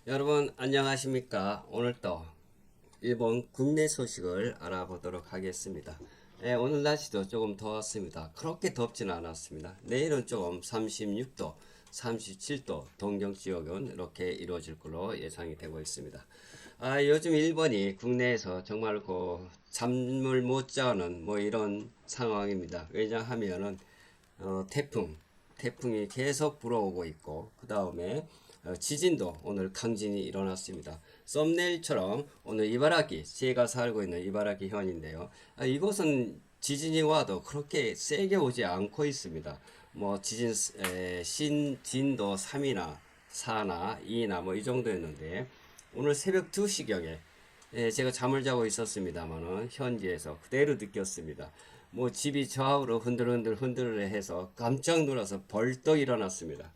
여러분 안녕하십니까? 오늘 또 일본 국내 소식을 알아보도록 하겠습니다. 오늘 날씨도 조금 더웠습니다. 그렇게 덥지는 않았습니다. 내일은 조금 36도, 37도 동경 지역은 이렇게 이루어질 걸로 예상이 되고 있습니다. 요즘 일본이 국내에서 정말 잠을 못 자는 이런 상황입니다. 왜냐하면은 태풍이 계속 불어오고 있고 그 다음에 지진도 오늘 강진이 일어났습니다. 썸네일처럼 오늘 이바라키 제가 살고 있는 이바라키 현인데요. 이곳은 지진이 와도 그렇게 세게 오지 않고 있습니다. 진도 3이나 4나 2나 이 정도였는데 오늘 새벽 2시경에 제가 잠을 자고 있었습니다만은 현지에서 그대로 느꼈습니다. 집이 좌우로 흔들흔들 해서 깜짝 놀라서 벌떡 일어났습니다.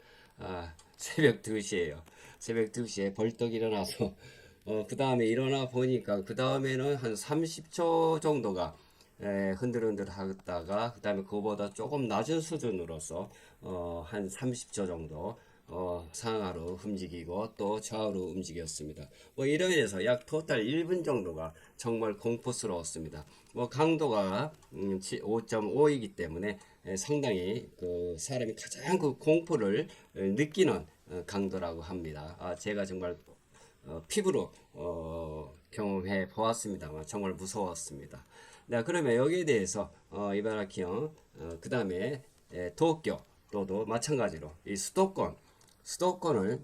새벽 2시에요. 새벽 2시에 벌떡 일어나서 그 다음에 일어나 보니까 그 다음에는 한 30초 정도가 흔들흔들 하다가 그 다음에 그거보다 조금 낮은 수준으로서 한 30초 정도 상하로 움직이고 또 좌우로 움직였습니다. 이로 인해서 약 토탈 1분 정도가 정말 공포스러웠습니다. 강도가 5.5이기 때문에 상당히 그 사람이 가장 그 공포를 느끼는 강도라고 합니다. 제가 정말 피부로 경험해 보았습니다만 정말 무서웠습니다. 네, 그러면 여기에 대해서 이바라키현 그 다음에 도쿄 또도 마찬가지로 이 수도권을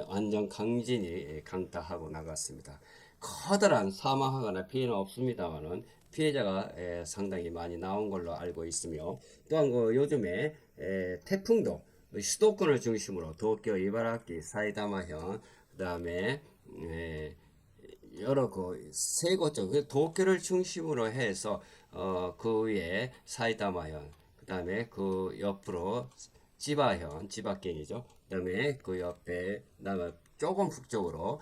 완전 강진이 강타하고 나갔습니다. 커다란 사망하거나 피해는 없습니다만은 피해자가 상당히 많이 나온 걸로 알고 있으며 또한 요즘에 태풍도 수도권을 중심으로 도쿄, 이바라키, 사이다마현 그다음에 여러 세 곳 쪽, 도쿄를 중심으로 해서 그 위에 사이다마현, 그다음에 그 옆으로 지바현, 지바현이죠. 그다음에 그 옆에 그다음에 조금 북쪽으로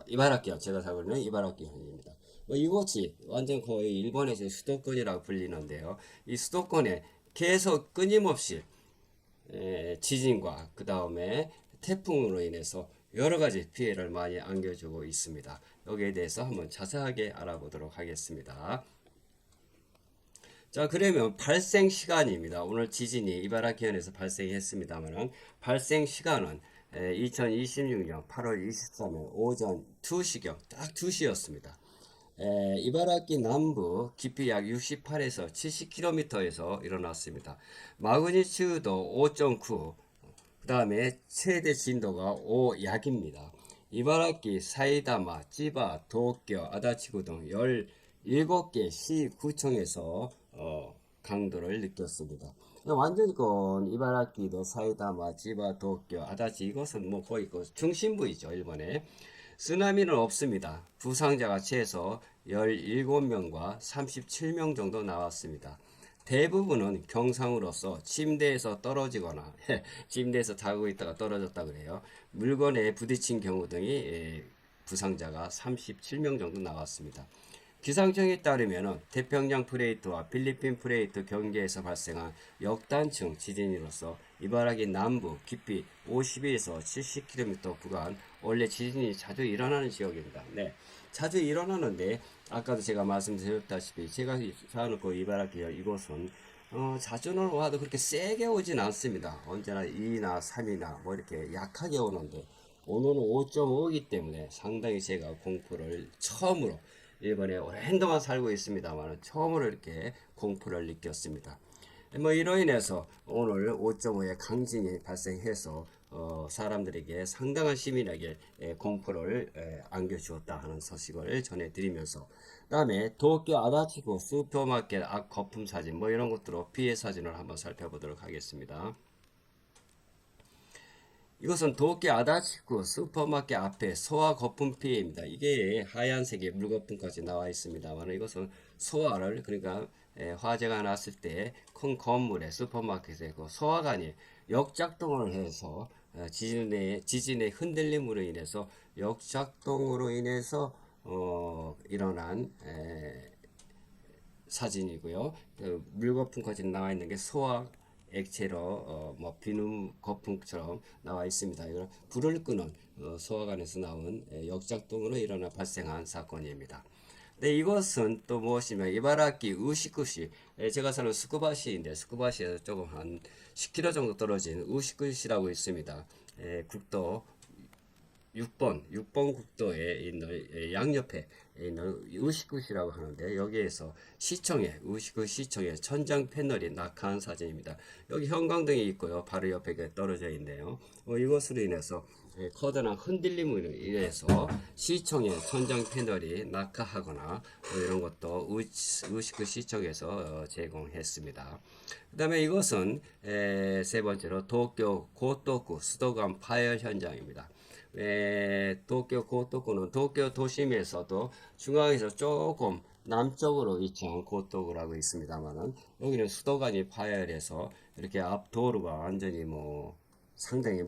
이바라키현, 제가 살고 있는 이바라키현입니다. 이곳이 완전 거의 일본에서 수도권이라고 불리는데요. 이 수도권에 계속 끊임없이 지진과 그 다음에 태풍으로 인해서 여러 가지 피해를 많이 안겨주고 있습니다. 여기에 대해서 한번 자세하게 알아보도록 하겠습니다. 자, 그러면 발생 시간입니다. 오늘 지진이 이바라키현에서 발생했습니다만 발생 시간은 2026년 8월 23일 오전 2시경 딱 2시였습니다. 이바라키 남부 깊이 약 68에서 70km에서 일어났습니다. 마그니튜도 5.9, 그 다음에 최대 진도가 5약입니다. 이바라키, 사이다마, 치바, 도쿄, 아다치구 등 17개 시, 구청에서 강도를 느꼈습니다. 완전히 이바라키도 사이다마, 치바, 도쿄, 아다치 이것은 거의 중심부이죠, 일본에. 쓰나미는 없습니다. 부상자가 최소 17명과 37명 정도 나왔습니다. 대부분은 경상으로서 침대에서 떨어지거나 침대에서 자고 있다가 떨어졌다 그래요. 물건에 부딪힌 경우 등이 부상자가 37명 정도 나왔습니다. 기상청에 따르면 태평양 플레이트와 필리핀 플레이트 경계에서 발생한 역단층 지진으로서 이바라기 남부 깊이 50에서 70km 구간 원래 지진이 자주 일어나는 지역입니다. 네, 자주 일어나는데 아까도 제가 말씀드렸다시피 제가 사는 이바라기 이곳은 자주는 와도 그렇게 세게 오진 않습니다. 언제나 2나 3이나 이렇게 약하게 오는데 오늘은 5.5이기 때문에 상당히 제가 공포를 처음으로 일본에 오랜 동안 살고 있습니다만 처음으로 이렇게 공포를 느꼈습니다. 이로 인해서 오늘 5.5의 강진이 발생해서 사람들에게 상당한 시민에게 공포를 안겨주었다 하는 소식을 전해드리면서 다음에 도쿄 아다치구 슈퍼마켓 앞 거품 사진 이런 것들로 피해 사진을 한번 살펴보도록 하겠습니다. 이것은 도쿄 아다치구 슈퍼마켓 앞에 소화 거품 피해입니다. 이게 하얀색의 물거품까지 나와 있습니다만 이것은 소화를 그러니까 화재가 났을 때 큰 건물에 슈퍼마켓에 소화관이 역작동을 해서 지진의 흔들림으로 인해서 역작동으로 인해서 일어난 사진이고요. 그 물거품까지 나와 있는 게 소화 액체로 뭐 비누 거품처럼 나와 있습니다. 이건 불을 끄는 소화관에서 나온 역작동으로 일어나 발생한 사건입니다. 네, 이것은 또 무엇이냐면 이바라키 우시쿠시, 제가 사는 스쿠바시인데 스쿠바시에서 조금 한 10km 정도 떨어진 우시쿠시라고 있습니다. 국도 6번 국도에 있는 양옆에 있는 우시쿠시라고 하는데, 여기에서 우시쿠 시청에 천장 패널이 낙하한 사진입니다. 여기 형광등이 있고요. 바로 옆에 떨어져 있네요. 이것으로 인해서 커다란 흔들림으로 인해서 시청의 천장 패널이 낙하하거나 이런 것도 우시쿠 시청에서 제공했습니다. 그 다음에 이것은 세 번째로 도쿄 고토쿠 수도관 파열 현장입니다. 도쿄 고토쿠는 도쿄 도심에서도 중앙에서 조금 남쪽으로 위치한 고토쿠라고 있습니다만은, 여기는 수도관이 파열해서 이렇게 앞 도로가 완전히 뭐 상당히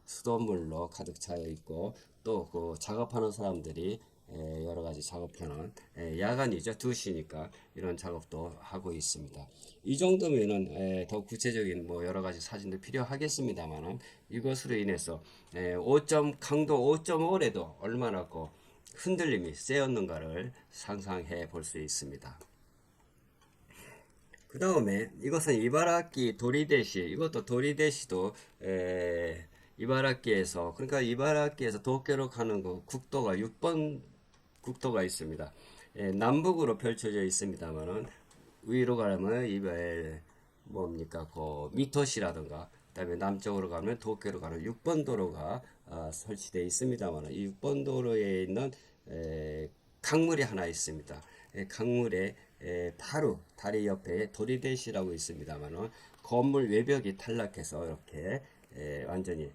수돗물로 가득 차여 있고, 또 그 작업하는 사람들이 여러 가지 작업하는, 야간이죠. 2시니까 이런 작업도 하고 있습니다. 이 정도면은 더 구체적인 뭐 여러 가지 사진도 필요하겠습니다만은, 이것으로 인해서 강도 5.5래도 얼마나 그 흔들림이 세었는가를 상상해 볼 수 있습니다. 그 다음에 이것은 이바라키 도리데시, 이것도 도리데시도 이바라키에서, 그러니까 이바라키에서 도쿄로 가는 그 국도가 6번 국도가 있습니다. 남북으로 펼쳐져 있습니다만은, 위로 가면 뭡니까 그 미토시라든가, 그다음에 남쪽으로 가면 도쿄로 가는 6번 도로가 설치되어 있습니다만, 이 6번 도로에 있는 강물이 하나 있습니다. 강물에 바로 다리 옆에 도리데시라고 있습니다만, 건물 외벽이 탈락해서 이렇게 완전히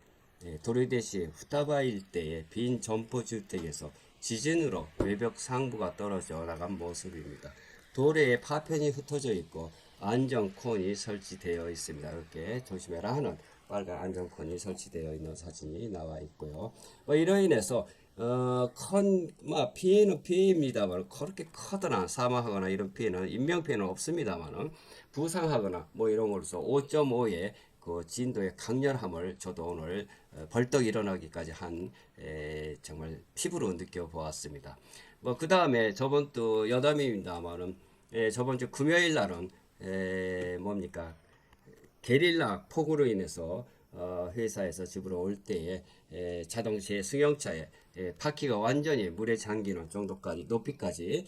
도리데시 후타바 일대의 빈 점포주택에서 지진으로 외벽 상부가 떨어져 나간 모습입니다. 도로에 파편이 흩어져 있고 안전콘이 설치되어 있습니다. 이렇게 조심해라 하는 빨간 안전콘이 설치되어 있는 사진이 나와 있고요. 이로 인해서 피해는 피해입니다만, 그렇게 커다란 사망하거나 이런 피해는, 인명피해는 없습니다만, 부상하거나 뭐 이런 걸로서 5.5의 그 진도의 강렬함을 저도 오늘 벌떡 일어나기까지 한 정말 피부로 느껴보았습니다. 그 다음에 저번 주 여담입니다만은, 저번 주 금요일 날은 뭡니까 게릴라 폭우로 인해서 회사에서 집으로 올 때에 자동차의 승용차에 바퀴가 완전히 물에 잠기는 정도까지 높이까지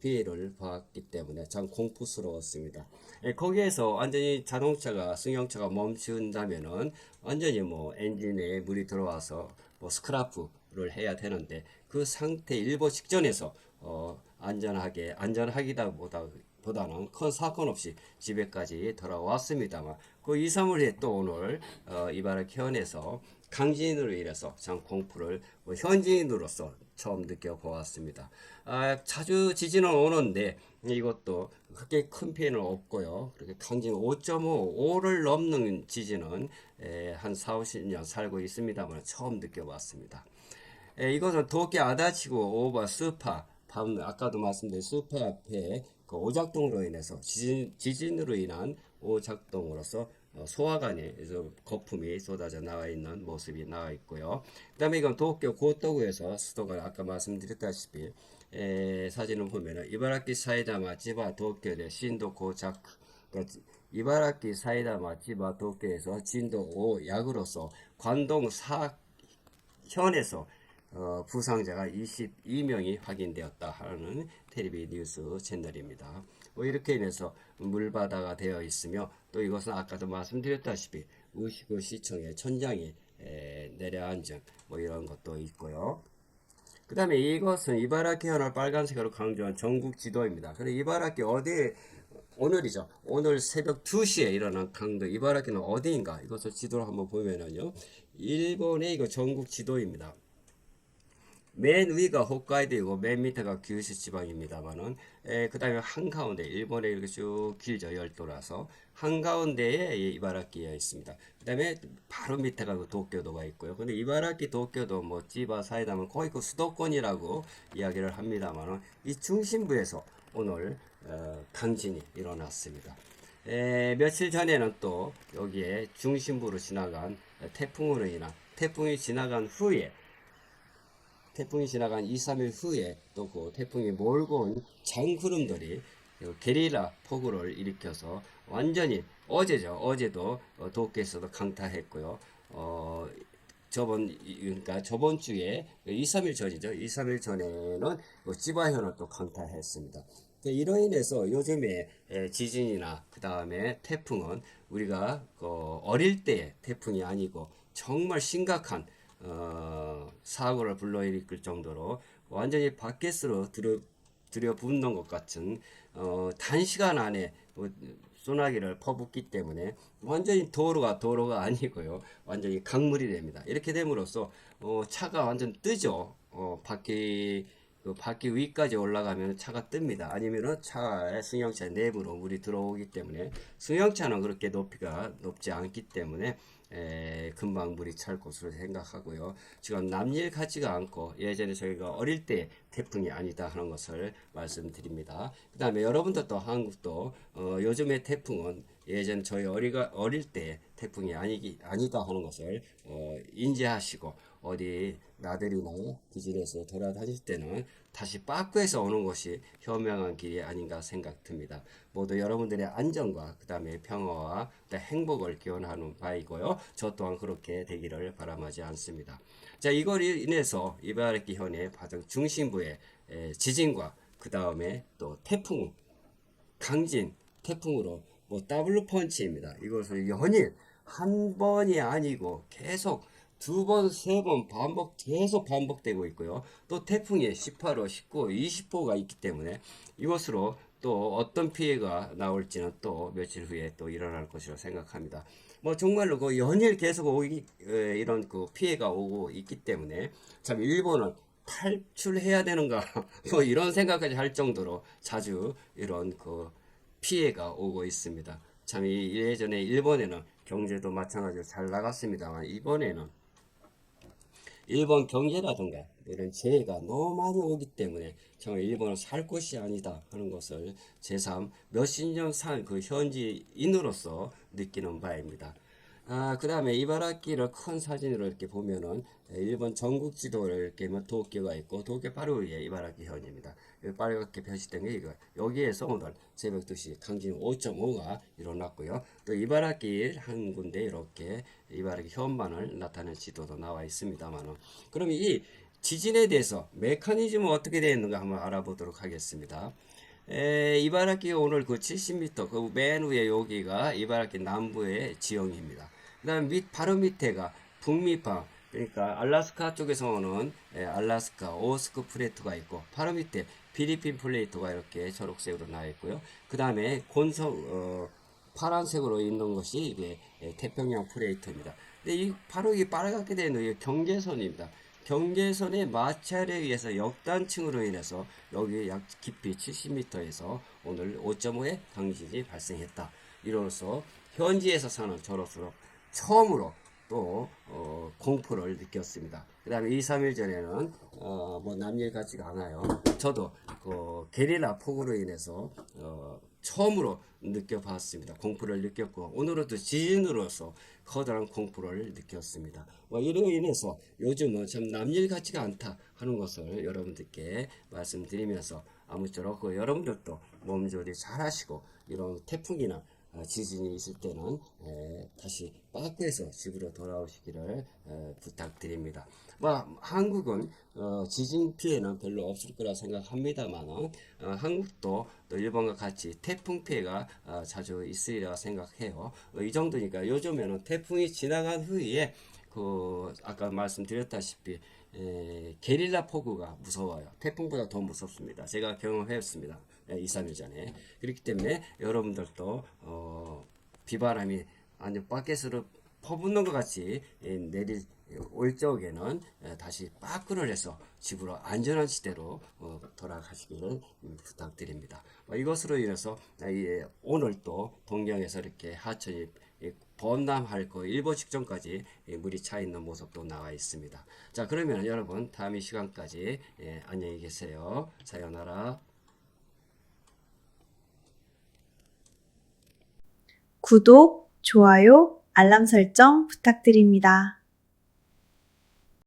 피해를 봤기 때문에 참 공포스러웠습니다. 거기에서 완전히 승용차가 멈춘다면은 완전히 뭐 엔진에 물이 들어와서 뭐 스크래프를 해야 되는데, 그 상태 일보 직전에서 보다는 큰 사건 없이 집에까지 돌아왔습니다만, 그 2, 3일 후에 또 오늘 이바라키 현에서 강진으로 인해서 참 공포를 현지인으로서 처음 느껴보았습니다. 자주 지진은 오는데 이것도 그렇게 큰 피해는 없고요. 그렇게 강진 5.5를 넘는 지진은 한 4, 50년 살고 있습니다만 처음 느껴봤습니다. 이것은 도쿄 아다치구 오바 스파, 아까도 말씀드린 스파 앞에 그 오작동으로 인해서 지진으로 인한 오작동으로서 소화관에 거품이 쏟아져 나와 있는 모습이 나와 있고요. 그 다음에 이건 도쿄 고토구에서 수도관, 아까 말씀드렸다시피 사진을 보면은 이바라키 사이다마 지바 도쿄의 신도 고작, 그러니까 이바라키 사이다마 지바 도쿄에서 진도 5 약으로서 관동 4현에서 부상자가 22명이 확인되었다 하는 텔레비 뉴스 채널입니다. 이렇게 인해서 물바다가 되어 있으며, 또 이것은 아까도 말씀드렸다시피 우시구 시청의 천장이 내려앉은 이런 것도 있고요. 그 다음에 이것은 이바라키 현을 빨간색으로 강조한 전국 지도입니다. 그래서 이바라키 오늘이죠. 오늘 새벽 2시에 일어난 강도 이바라키는 어디인가? 이것을 지도를 한번 보면은요, 일본의 이거 전국 지도입니다. 맨 위가 홋카이도이고 맨 밑에가 규슈 지방입니다만은, 그 다음에 한가운데, 일본에 이렇게 쭉 길죠. 열도라서 한가운데에 이바라키가 있습니다. 그 다음에 바로 밑에가 그 도쿄도가 있고요. 근데 이바라키 도쿄도 뭐 지바 사이다면 거의 그 수도권이라고 이야기를 합니다만은, 이 중심부에서 오늘 강진이 일어났습니다. 며칠 전에는 또 여기에 중심부로 지나간 태풍으로 인한 태풍이 지나간 2, 3일 후에 또 그 태풍이 몰고 온 장구름들이 게릴라 폭우를 일으켜서 완전히 어제도 도쿄에서도 강타했고요. 그러니까 저번 주에 2, 3일 전이죠. 2, 3일 전에는 지바현을 또 강타했습니다. 이로 인해서 요즘에 지진이나 그 다음에 태풍은 우리가 어릴 때의 태풍이 아니고 정말 심각한 사고를 불러일으킬 정도로 완전히 바켓으로 들여붓는 것 같은 단시간 안에 소나기를 퍼붓기 때문에 완전히 도로가 아니고요. 완전히 강물이 됩니다. 이렇게 됨으로써 차가 완전 뜨죠. 바퀴 위까지 올라가면 차가 뜹니다. 아니면은 차의 승용차 내부로 물이 들어오기 때문에 승용차는 그렇게 높이가 높지 않기 때문에 금방 물이 찰 것으로 생각하고요. 지금 남일 같지가 않고 예전에 저희가 어릴 때 태풍이 아니다 하는 것을 말씀드립니다. 그 다음에 여러분들도 한국도 요즘의 태풍은 예전 저희 어릴 때 태풍이 아니다 하는 것을 인지하시고 어디 나들이나 기진에서 돌아다닐 때는 다시 빠꾸에서 오는 것이 현명한 길이 아닌가 생각됩니다. 모두 여러분들의 안전과 그 다음에 평화와 행복을 기원하는 바이고요. 저 또한 그렇게 되기를 바람하지 않습니다. 자, 이걸 인해서 이바라키 현의 가장 중심부의 지진과 그 다음에 또 태풍, 강진, 태풍으로 더블 펀치입니다. 이것을 연일 한 번이 아니고 계속 두 번, 세 번 계속 반복되고 있고요. 또 태풍이 18호, 19호, 20호가 있기 때문에 이것으로 또 어떤 피해가 나올지는 또 며칠 후에 또 일어날 것이라고 생각합니다. 정말로 그 연일 계속 이런 그 피해가 오고 있기 때문에 참 일본은 탈출해야 되는가 이런 생각까지 할 정도로 자주 이런 그 피해가 오고 있습니다. 참 예전에 일본에는 경제도 마찬가지로 잘 나갔습니다만 이번에는 일본 경제라든가 이런 재해가 너무 많이 오기 때문에 정말 일본은 살 곳이 아니다 하는 것을 제3 몇십 년 산 그 현지인으로서 느끼는 바입니다. 그 다음에 이바라키를 큰 사진으로 이렇게 보면은 일본 전국 지도를 이렇게 도쿄가 있고 도쿄 바로 위에 이바라키 현입니다. 여기 빨갛게 표시된 게 이거. 여기에서 오늘 새벽 2시 강진 5.5가 일어났고요. 또 이바라키 한 군데 이렇게 이바라키 현만을 나타낸 지도도 나와 있습니다만은 그럼 이 지진에 대해서 메커니즘은 어떻게 되어 있는가 한번 알아보도록 하겠습니다. 이바라키 오늘 그 70m 그 맨 위에 여기가 이바라키 남부의 지형입니다. 그 다음 바로 밑에가 북미파 그러니까 알라스카 쪽에서 오는 알라스카 오스크 플레이트가 있고 바로 밑에 필리핀 플레이트가 이렇게 초록색으로 나와 있고요. 그 다음에 파란색으로 있는 것이 이게 태평양 플레이트입니다. 근데 바로 이 빨갛게 되는 이 경계선입니다. 경계선의 마찰에 의해서 역단층으로 인해서 여기 약 깊이 70m에서 오늘 5.5의 강진이 발생했다. 이로써 현지에서 사는 저로서 처음으로 또 공포를 느꼈습니다. 그 다음에 2, 3일 전에는 남일 같지가 않아요. 저도 그 게릴라 폭우로 인해서 처음으로 느껴봤습니다. 공포를 느꼈고 오늘은 또 지진으로서 커다란 공포를 느꼈습니다. 이로 인해서 요즘은 참 남일 같지가 않다 하는 것을 여러분들께 말씀드리면서 아무쪼록 여러분들도 몸조리 잘 하시고 이런 태풍이나 지진이 있을 때는 다시 빠꾸에서 집으로 돌아오시기를 부탁드립니다. 한국은 지진 피해는 별로 없을 거라 생각합니다만 한국도 또 일본과 같이 태풍 피해가 자주 있으리라 생각해요. 이 정도니까 요즘에는 태풍이 지나간 후에 아까 말씀드렸다시피 게릴라 폭우가 무서워요. 태풍보다 더 무섭습니다. 제가 경험했습니다. 2, 3일 전에. 그렇기 때문에 여러분들도 비바람이 완전 바켓으로 퍼붓는 것 같이 올 적에는 다시 빠꾸를 해서 집으로 안전한 시대로 돌아가시기를 부탁드립니다. 이것으로 인해서 오늘 또 동경에서 이렇게 하천이 범람할 거 일보 직전까지 물이 차 있는 모습도 나와 있습니다. 자, 그러면 여러분 다음 이 시간까지 안녕히 계세요. 사요나라. 구독, 좋아요, 알람 설정 부탁드립니다.